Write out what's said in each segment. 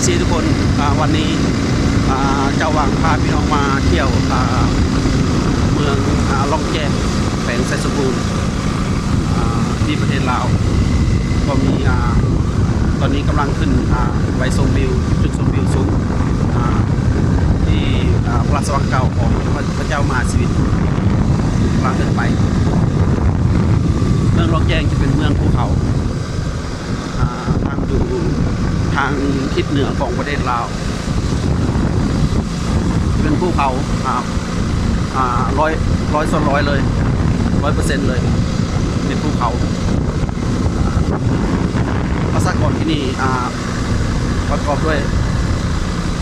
ซีทุกคนวันนี้เจ้าวังพาพี่น้องมาเที่ยวเมืองล่องแก้มแขวงไซสมบูรณ์ที่ประเทศลาวก็มีตอนนี้กำลังขึ้นไปชมวิวจุดชมวิวสูงที่พระราชวังเก่าของพระเจ้ามหาสิริกำลังขึ้นไปเมืองล่องแก้มจะเป็นเมืองภูเขาทางทิศเหนือของประเทศลาวเป็นภูเขาร้อยส่วนร้อยเลย100%เลยเป็นภูเขาประชากรที่นี่ประกอบด้วย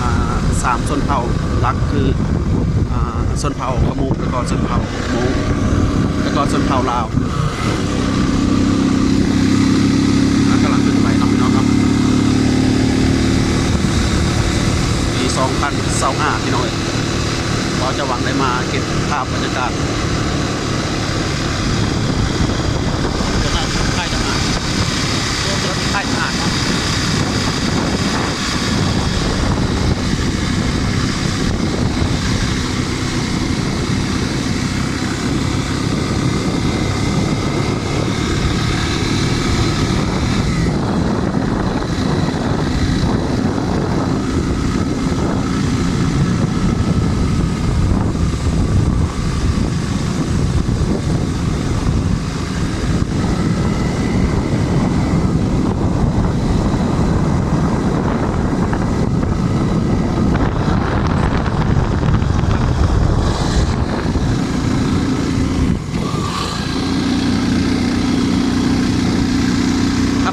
3ชนเผ่าหลักคือชนเผ่าขมูแล้วก็ชนเผ่าโมงแล้วก็ชนเผ่าลาวกำลังขึ้นไปน้องครับปี2025พี่น้องเราจะหวังได้มาเก็บภาพบรรยากาศจะนั่งค่ายทหารรถค่ายทหาร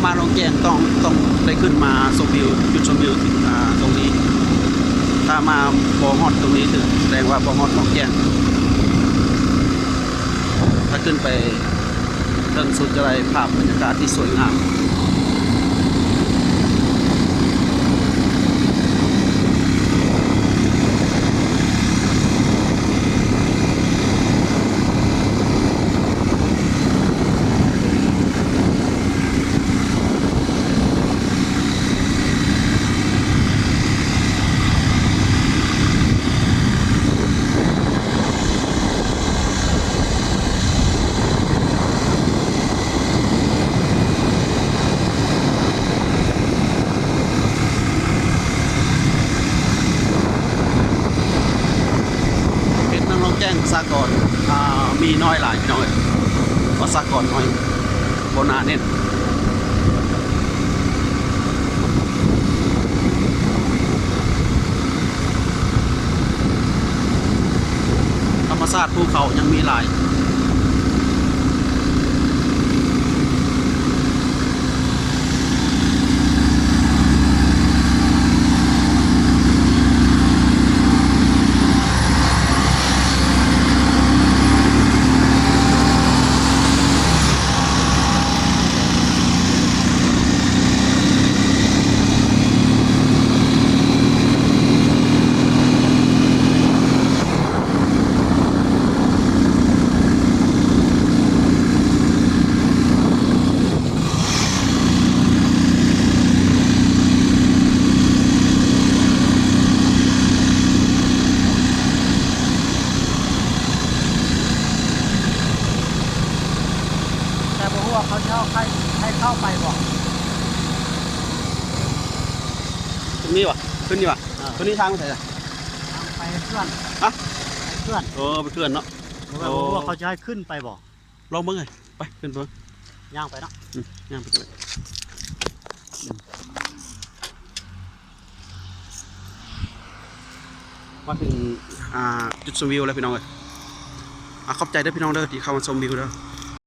มาลงแกงต้องได้ขึ้นมาชมวิวจุดชมวิวตรงนี้ถ้ามาบ่อฮอดตรงนี้ถึงแสดงว่าบ่อฮอดลงแกงถ้าขึ้นไปเรื่องสุดจะได้ภาพบรรยากาศที่สวยงามแจ้งสากลมีน้อยหลายพี่น้อยเพราะสากลน้อยโบนาเน้นธรรมชาติภูเขายังมีหลายเขาจะเอาให้เข้าไปบอกตรงนี้วะขึ้นนี่วะตรงนี้ทางไปไหนทางไปเพื่อนฮะไปเพื่อนไปเพื่อนเนาะว่าเขาจะให้ขึ้นไปบอกลองเบิ้งเลยไปขึ้นเบิ้งย่างไปเนาะย่างไปเลยมาถึงจุดชมวิวแล้วพี่น้องเลยขอบใจด้วยพี่น้องเด้อที่เข้ามาชมวิวเด้อ